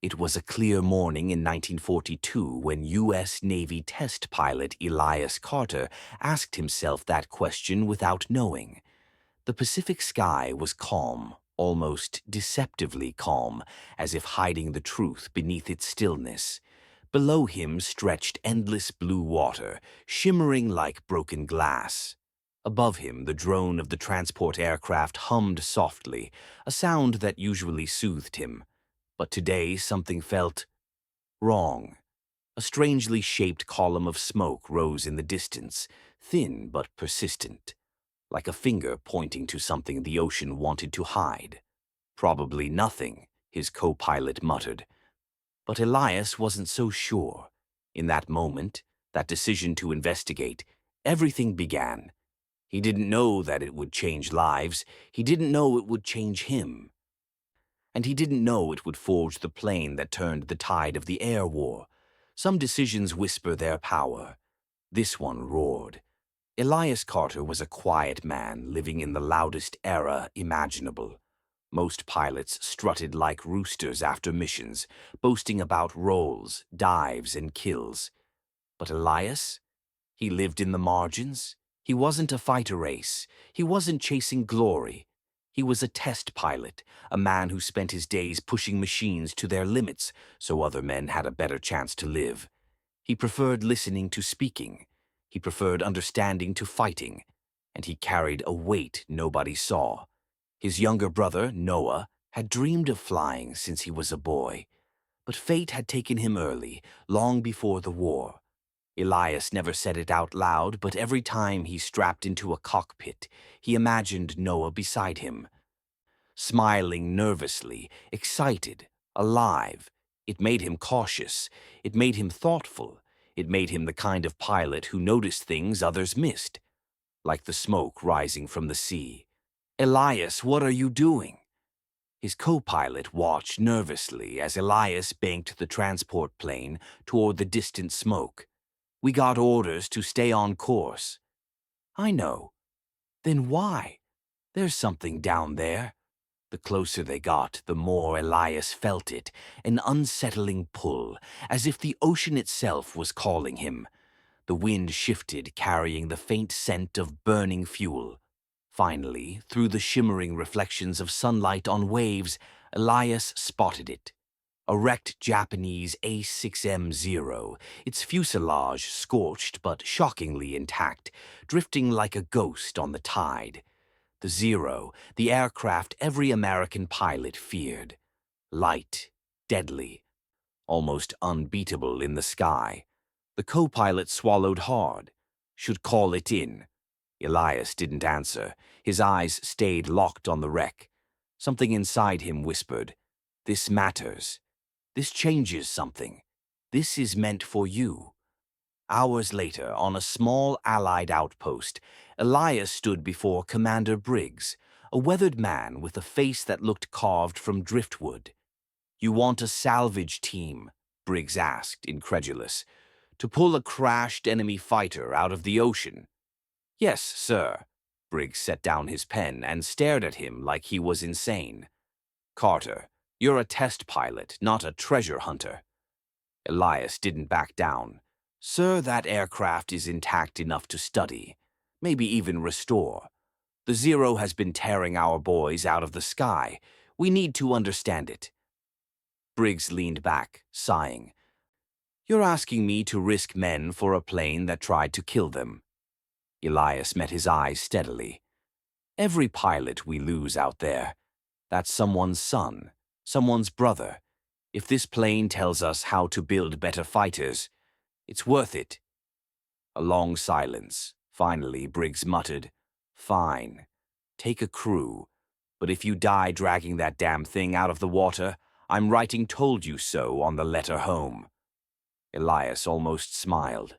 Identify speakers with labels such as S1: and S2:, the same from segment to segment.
S1: It was a clear morning in 1942 when U.S. Navy test pilot Elias Carter asked himself that question without knowing. The Pacific sky was calm, almost deceptively calm, as if hiding the truth beneath its stillness. Below him stretched endless blue water, shimmering like broken glass. Above him, the drone of the transport aircraft hummed softly, a sound that usually soothed him. But today something felt wrong. A strangely shaped column of smoke rose in the distance, thin but persistent, like a finger pointing to something the ocean wanted to hide. Probably nothing, his co-pilot muttered. But Elias wasn't so sure. In that moment, that decision to investigate, everything began. He didn't know that it would change lives. He didn't know it would change him. And he didn't know it would forge the plane that turned the tide of the air war. Some decisions whisper their power. This one roared. Elias Carter was a quiet man living in the loudest era imaginable. Most pilots strutted like roosters after missions, boasting about rolls, dives, and kills. But Elias? He lived in the margins. He wasn't a fighter ace. He wasn't chasing glory. He was a test pilot, a man who spent his days pushing machines to their limits so other men had a better chance to live. He preferred listening to speaking. He preferred understanding to fighting. And he carried a weight nobody saw. His younger brother, Noah, had dreamed of flying since he was a boy. But fate had taken him early, long before the war. Elias never said it out loud, but every time he strapped into a cockpit, he imagined Noah beside him. Smiling nervously, excited, alive. It made him cautious. It made him thoughtful. It made him the kind of pilot who noticed things others missed, like the smoke rising from the sea. "Elias, what are you doing?" His co-pilot watched nervously as Elias banked the transport plane toward the distant smoke. "We got orders to stay on course." "I know." "Then why?" "There's something down there." The closer they got, the more Elias felt it, an unsettling pull, as if the ocean itself was calling him. The wind shifted, carrying the faint scent of burning fuel. Finally, through the shimmering reflections of sunlight on waves, Elias spotted it. A wrecked Japanese A6M-0, its fuselage scorched but shockingly intact, drifting like a ghost on the tide. The Zero, the aircraft every American pilot feared. Light, deadly, almost unbeatable in the sky. The co-pilot swallowed hard. Should call it in. Elias didn't answer. His eyes stayed locked on the wreck. Something inside him whispered, "This matters. This changes something. This is meant for you." Hours later, on a small Allied outpost, Elias stood before Commander Briggs, a weathered man with a face that looked carved from driftwood. "You want a salvage team?" Briggs asked, incredulous. "To pull a crashed enemy fighter out of the ocean?" "Yes, sir." Briggs set down his pen and stared at him like he was insane. "Carter, you're a test pilot, not a treasure hunter." Elias didn't back down. "Sir, that aircraft is intact enough to study, maybe even restore. The Zero has been tearing our boys out of the sky. We need to understand it." Briggs leaned back, sighing. "You're asking me to risk men for a plane that tried to kill them." Elias met his eyes steadily. "Every pilot we lose out there, that's someone's son, someone's brother. If this plane tells us how to build better fighters, it's worth it." A long silence. Finally, Briggs muttered, "Fine. Take a crew. But if you die dragging that damn thing out of the water, I'm writing 'told you so' on the letter home." Elias almost smiled.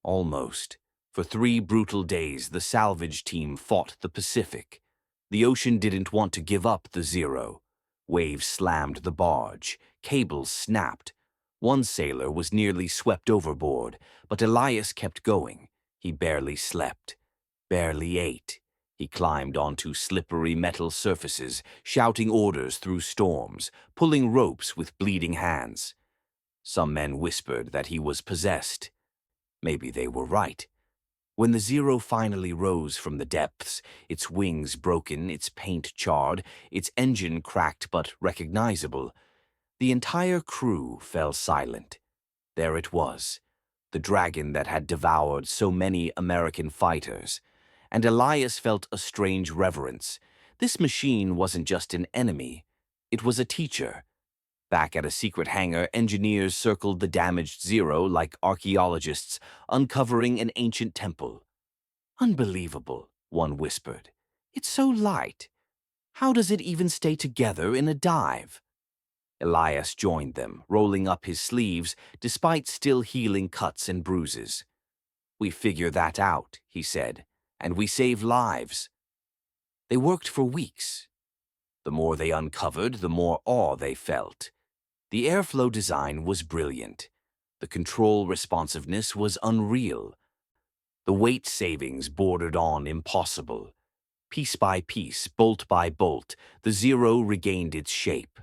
S1: Almost. For 3 brutal days, the salvage team fought the Pacific. The ocean didn't want to give up the Zero. Waves slammed the barge. Cables snapped. One sailor was nearly swept overboard, but Elias kept going. He barely slept, barely ate. He climbed onto slippery metal surfaces, shouting orders through storms, pulling ropes with bleeding hands. Some men whispered that he was possessed. Maybe they were right. When the Zero finally rose from the depths, its wings broken, its paint charred, its engine cracked but recognizable, the entire crew fell silent. There it was, the dragon that had devoured so many American fighters. And Elias felt a strange reverence. This machine wasn't just an enemy, it was a teacher. Back at a secret hangar, engineers circled the damaged Zero like archaeologists uncovering an ancient temple. "Unbelievable," one whispered. "It's so light. How does it even stay together in a dive?" Elias joined them, rolling up his sleeves despite still healing cuts and bruises. "We figure that out," he said, "and we save lives." They worked for weeks. The more they uncovered, the more awe they felt. The airflow design was brilliant. The control responsiveness was unreal. The weight savings bordered on impossible. Piece by piece, bolt by bolt, the Zero regained its shape.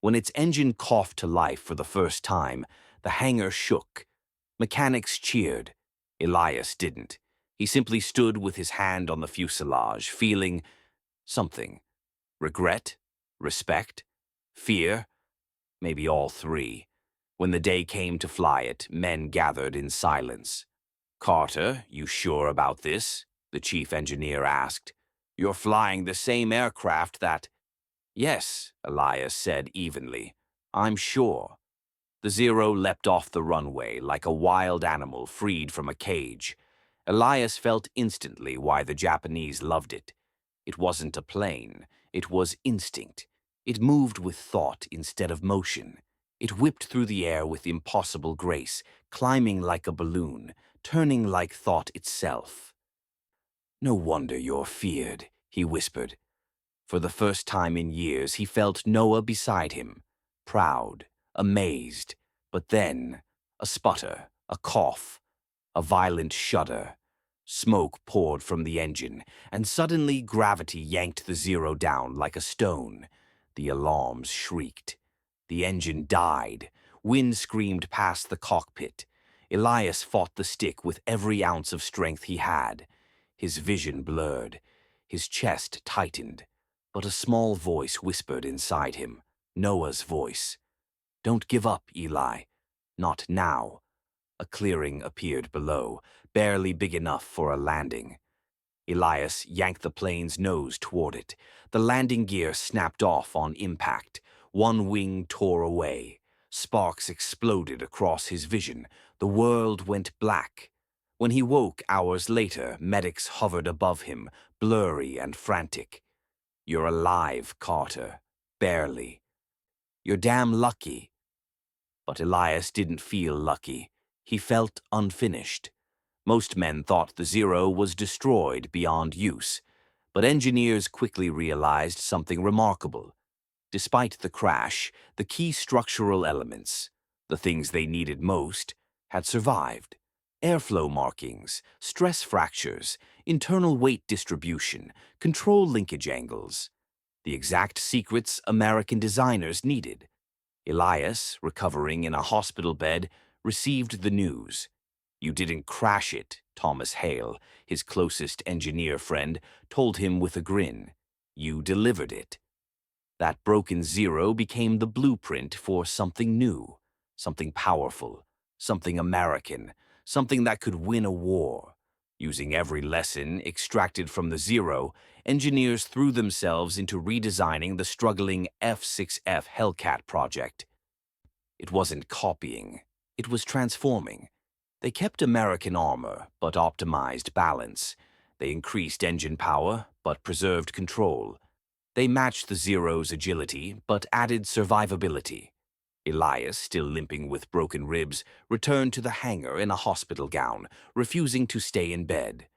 S1: When its engine coughed to life for the first time, the hangar shook. Mechanics cheered. Elias didn't. He simply stood with his hand on the fuselage, feeling something. Regret? Respect? Fear? Maybe all three. When the day came to fly it, men gathered in silence. "Carter, you sure about this?" the chief engineer asked. "You're flying the same aircraft that—" "Yes," Elias said evenly. "I'm sure." The Zero leapt off the runway like a wild animal freed from a cage. Elias felt instantly why the Japanese loved it. It wasn't a plane. It was instinct. It moved with thought instead of motion. It whipped through the air with impossible grace, climbing like a balloon, turning like thought itself. "No wonder you're feared," he whispered. For the first time in years, he felt Noah beside him, proud, amazed, but then a sputter, a cough, a violent shudder. Smoke poured from the engine, and suddenly gravity yanked the Zero down like a stone. The alarms shrieked. The engine died. Wind screamed past the cockpit. Elias fought the stick with every ounce of strength he had. His vision blurred. His chest tightened. But a small voice whispered inside him, Noah's voice. "Don't give up, Eli. Not now." A clearing appeared below, barely big enough for a landing. Elias yanked the plane's nose toward it. The landing gear snapped off on impact. One wing tore away. Sparks exploded across his vision. The world went black. When he woke hours later, medics hovered above him, blurry and frantic. "You're alive, Carter. Barely. You're damn lucky." But Elias didn't feel lucky. He felt unfinished. Most men thought the Zero was destroyed beyond use, but engineers quickly realized something remarkable. Despite the crash, the key structural elements, the things they needed most, had survived. Airflow markings, stress fractures, internal weight distribution, control linkage angles. The exact secrets American designers needed. Elias, recovering in a hospital bed, received the news. "You didn't crash it," Thomas Hale, his closest engineer friend, told him with a grin. "You delivered it." That broken Zero became the blueprint for something new, something powerful, something American, something that could win a war. Using every lesson extracted from the Zero, engineers threw themselves into redesigning the struggling F-6F Hellcat project. It wasn't copying, it was transforming. They kept American armor, but optimized balance. They increased engine power, but preserved control. They matched the Zero's agility, but added survivability. Elias, still limping with broken ribs, returned to the hangar in a hospital gown, refusing to stay in bed.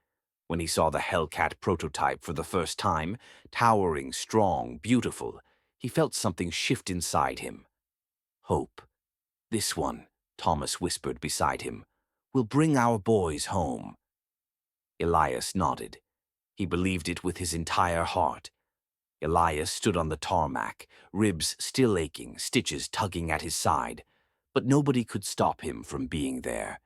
S1: When he saw the Hellcat prototype for the first time, towering, strong, beautiful, he felt something shift inside him. Hope. "This one," Thomas whispered beside him, "will bring our boys home." Elias nodded. He believed it with his entire heart. Elias stood on the tarmac, ribs still aching, stitches tugging at his side. But nobody could stop him from being there.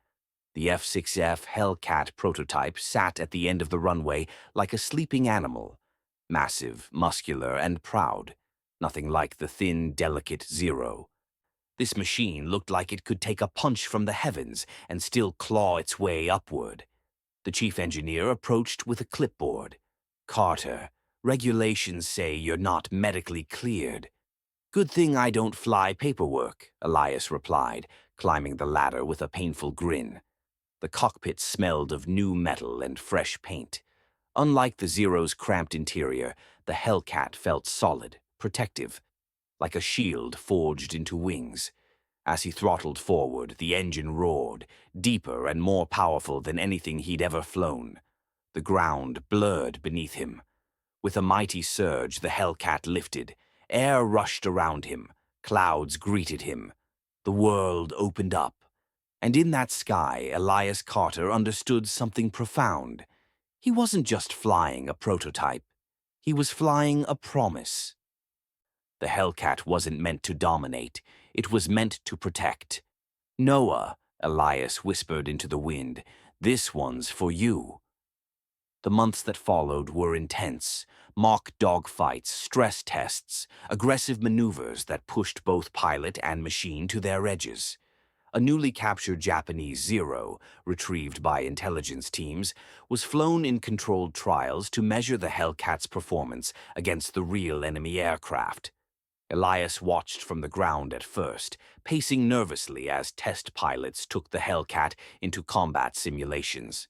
S1: The F-6F Hellcat prototype sat at the end of the runway like a sleeping animal, massive, muscular, and proud, nothing like the thin, delicate Zero. This machine looked like it could take a punch from the heavens and still claw its way upward. The chief engineer approached with a clipboard. "Carter, regulations say you're not medically cleared." "Good thing I don't fly paperwork," Elias replied, climbing the ladder with a painful grin. The cockpit smelled of new metal and fresh paint. Unlike the Zero's cramped interior, the Hellcat felt solid, protective, like a shield forged into wings. As he throttled forward, the engine roared, deeper and more powerful than anything he'd ever flown. The ground blurred beneath him. With a mighty surge, the Hellcat lifted. Air rushed around him. Clouds greeted him. The world opened up. And in that sky, Elias Carter understood something profound. He wasn't just flying a prototype. He was flying a promise. The Hellcat wasn't meant to dominate. It was meant to protect. "Noah," Elias whispered into the wind, "this one's for you." The months that followed were intense. Mock dogfights, stress tests, aggressive maneuvers that pushed both pilot and machine to their edges. A newly captured Japanese Zero, retrieved by intelligence teams, was flown in controlled trials to measure the Hellcat's performance against the real enemy aircraft. Elias watched from the ground at first, pacing nervously as test pilots took the Hellcat into combat simulations.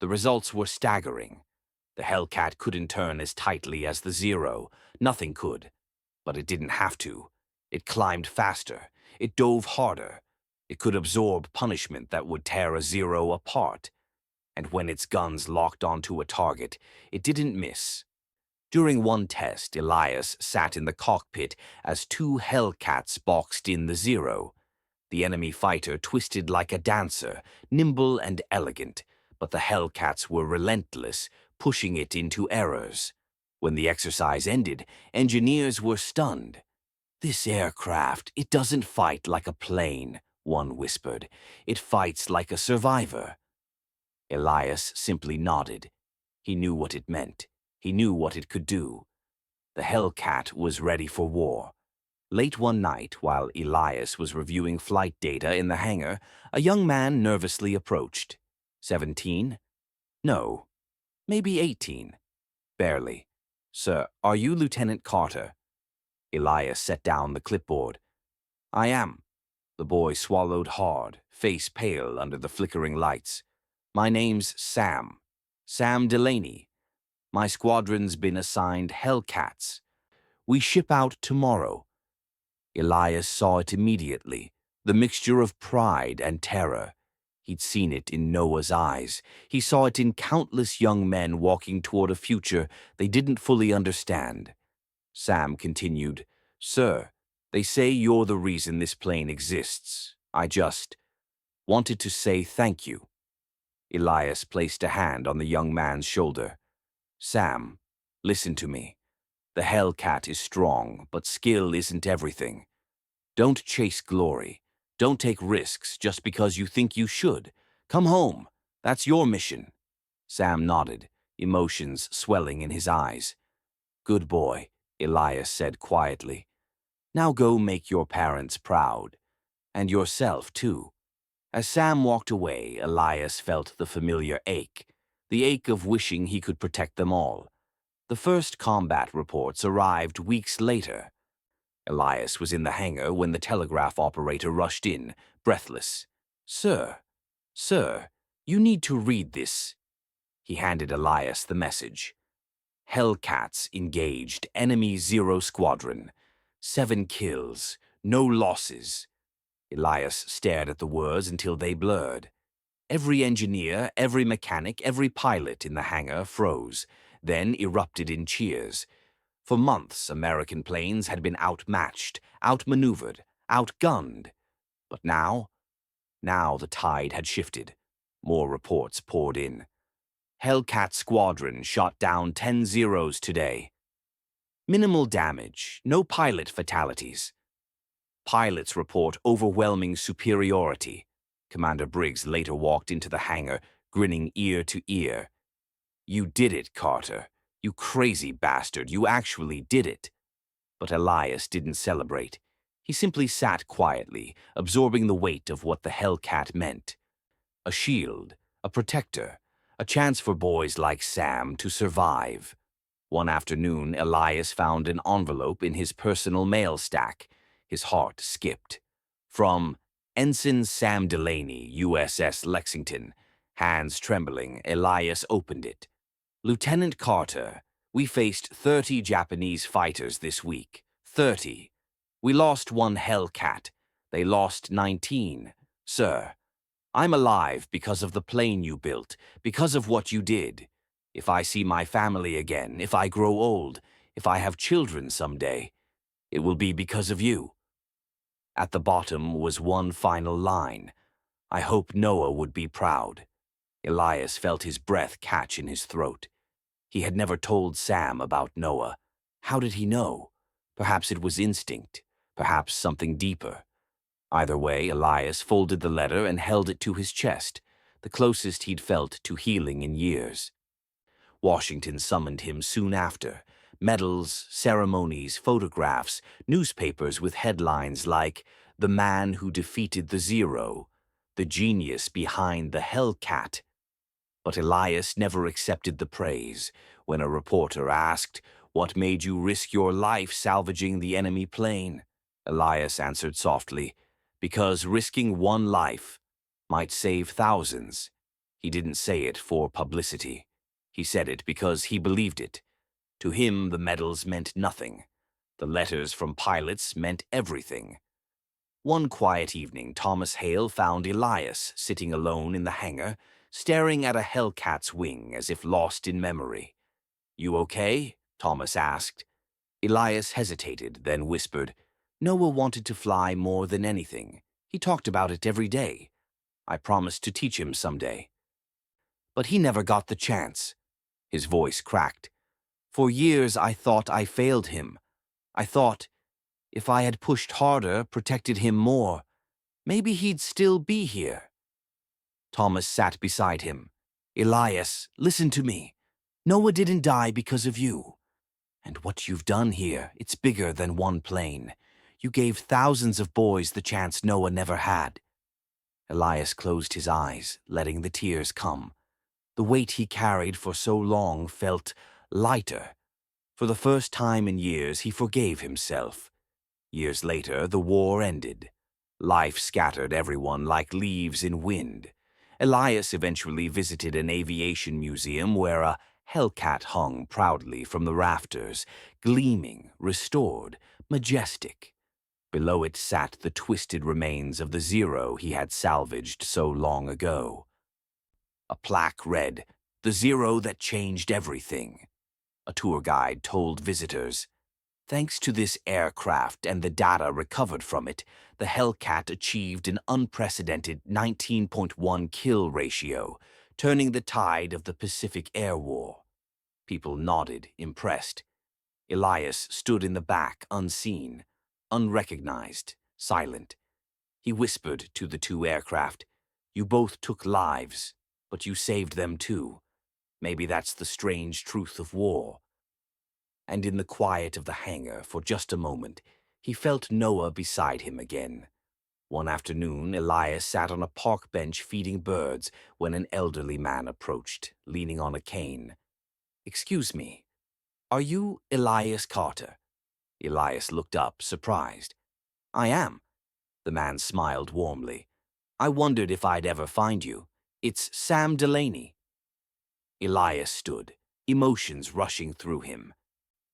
S1: The results were staggering. The Hellcat couldn't turn as tightly as the Zero. Nothing could. But it didn't have to. It climbed faster. It dove harder. It could absorb punishment that would tear a Zero apart. And when its guns locked onto a target, it didn't miss. During one test, Elias sat in the cockpit as two Hellcats boxed in the Zero. The enemy fighter twisted like a dancer, nimble and elegant, but the Hellcats were relentless, pushing it into errors. When the exercise ended, engineers were stunned. "This aircraft, it doesn't fight like a plane," one whispered. "It fights like a survivor." Elias simply nodded. He knew what it meant. He knew what it could do. The Hellcat was ready for war. Late one night, while Elias was reviewing flight data in the hangar, a young man nervously approached. 17? No. Maybe 18. Barely. "Sir, are you Lieutenant Carter?" Elias set down the clipboard. "I am." The boy swallowed hard, face pale under the flickering lights. "My name's Sam. Sam Delaney. My squadron's been assigned Hellcats. We ship out tomorrow." Elias saw it immediately, the mixture of pride and terror. He'd seen it in Noah's eyes. He saw it in countless young men walking toward a future they didn't fully understand. Sam continued, "Sir, they say you're the reason this plane exists. I just wanted to say thank you." Elias placed a hand on the young man's shoulder. "Sam, listen to me. The Hellcat is strong, but skill isn't everything. Don't chase glory. Don't take risks just because you think you should. Come home. That's your mission." Sam nodded, emotions swelling in his eyes. "Good boy," Elias said quietly. "Now go make your parents proud. And yourself, too." As Sam walked away, Elias felt the familiar ache, the ache of wishing he could protect them all. The first combat reports arrived weeks later. Elias was in the hangar when the telegraph operator rushed in, breathless. "Sir, you need to read this." He handed Elias the message. "Hellcats engaged enemy Zero squadron. 7 kills, no losses." Elias stared at the words until they blurred. Every engineer, every mechanic, every pilot in the hangar froze, then erupted in cheers. For months, American planes had been outmatched, outmaneuvered, outgunned. But now the tide had shifted. More reports poured in. Hellcat Squadron shot down 10 Zeros today. Minimal damage, no pilot fatalities. Pilots report overwhelming superiority. Commander Briggs later walked into the hangar, grinning ear to ear. You did it, Carter. You crazy bastard, you actually did it. But Elias didn't celebrate. He simply sat quietly, absorbing the weight of what the Hellcat meant. A shield, a protector, a chance for boys like Sam to survive. One afternoon, Elias found an envelope in his personal mail stack. His heart skipped. From Ensign Sam Delaney, USS Lexington. Hands trembling, Elias opened it. Lieutenant Carter, we faced 30 Japanese fighters this week. 30. We lost one Hellcat. They lost 19. Sir, I'm alive because of the plane you built, because of what you did. If I see my family again, if I grow old, if I have children someday, it will be because of you. At the bottom was one final line. I hope Noah would be proud. Elias felt his breath catch in his throat. He had never told Sam about Noah. How did he know? Perhaps it was instinct, perhaps something deeper. Either way, Elias folded the letter and held it to his chest, the closest he'd felt to healing in years. Washington summoned him soon after. Medals, ceremonies, photographs, newspapers with headlines like "The Man Who Defeated the Zero," "The Genius Behind the Hellcat." But Elias never accepted the praise. When a reporter asked, "What made you risk your life salvaging the enemy plane?" Elias answered softly, "Because risking one life might save thousands." He didn't say it for publicity. He said it because he believed it. To him, the medals meant nothing. The letters from pilots meant everything. One quiet evening, Thomas Hale found Elias sitting alone in the hangar, staring at a Hellcat's wing as if lost in memory. "You okay?" Thomas asked. Elias hesitated, then whispered, "Noah wanted to fly more than anything. He talked about it every day. I promised to teach him someday. But he never got the chance." His voice cracked. "For years I thought I failed him. I thought, if I had pushed harder, protected him more, maybe he'd still be here." Thomas sat beside him. "Elias, listen to me. Noah didn't die because of you. And what you've done here, it's bigger than one plane. You gave thousands of boys the chance Noah never had." Elias closed his eyes, letting the tears come. The weight he carried for so long felt lighter. For the first time in years, he forgave himself. Years later, the war ended. Life scattered everyone like leaves in wind. Elias eventually visited an aviation museum where a Hellcat hung proudly from the rafters, gleaming, restored, majestic. Below it sat the twisted remains of the Zero he had salvaged so long ago. A plaque read, "The Zero that changed everything." A tour guide told visitors, "Thanks to this aircraft and the data recovered from it, the Hellcat achieved an unprecedented 19.1 kill ratio, turning the tide of the Pacific Air War." People nodded, impressed. Elias stood in the back, unseen, unrecognized, silent. He whispered to the two aircraft, "You both took lives, but you saved them too. Maybe that's the strange truth of war." And in the quiet of the hangar, for just a moment, he felt Noah beside him again. One afternoon, Elias sat on a park bench feeding birds when an elderly man approached, leaning on a cane. "Excuse me, are you Elias Carter?" Elias looked up, surprised. "I am." The man smiled warmly. "I wondered if I'd ever find you. It's Sam Delaney." Elias stood, emotions rushing through him.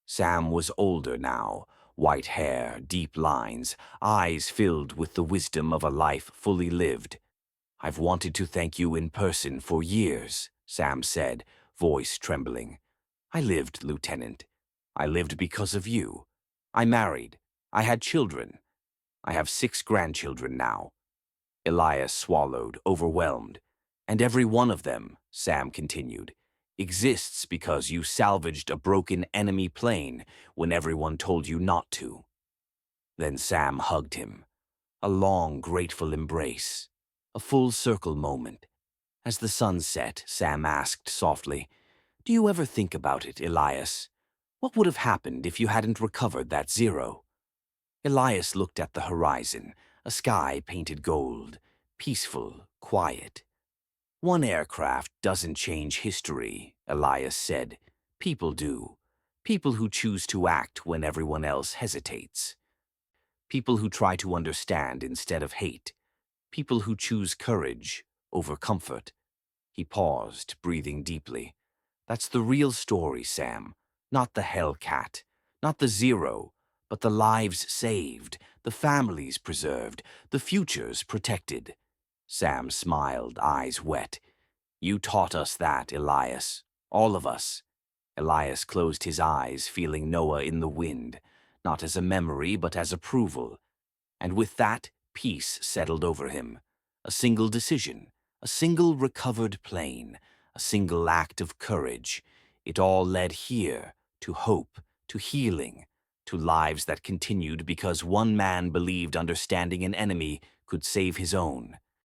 S1: Sam was older now, white hair, deep lines, eyes filled with the wisdom of a life fully lived. "I've wanted to thank you in person for years," Sam said, voice trembling. "I lived, Lieutenant. I lived because of you. I married. I had children. I have 6 grandchildren now." Elias swallowed, overwhelmed. "And every one of them," Sam continued, exists because you salvaged a broken enemy plane when everyone told you not to." Then Sam hugged him. A long, grateful embrace. A full circle moment. As the sun set, Sam asked softly, "Do you ever think about it, Elias? What would have happened if you hadn't recovered that zero?" Elias looked at the horizon, a sky painted gold, peaceful, quiet. "One aircraft doesn't change history," Elias said. "People do. People who choose to act when everyone else hesitates. People who try to understand instead of hate. People who choose courage over comfort." He paused, breathing deeply. "That's the real story, Sam. Not the Hellcat, not the zero, but the lives saved, the families preserved, the futures protected." Sam smiled, eyes wet. "You taught us that, Elias. All of us." Elias closed his eyes, feeling Noah in the wind, not as a memory, but as approval. And with that, peace settled over him. A single decision, a single recovered plane, a single act of courage. It all led here, to hope, to healing, to lives that continued because one man believed understanding an enemy could save his own.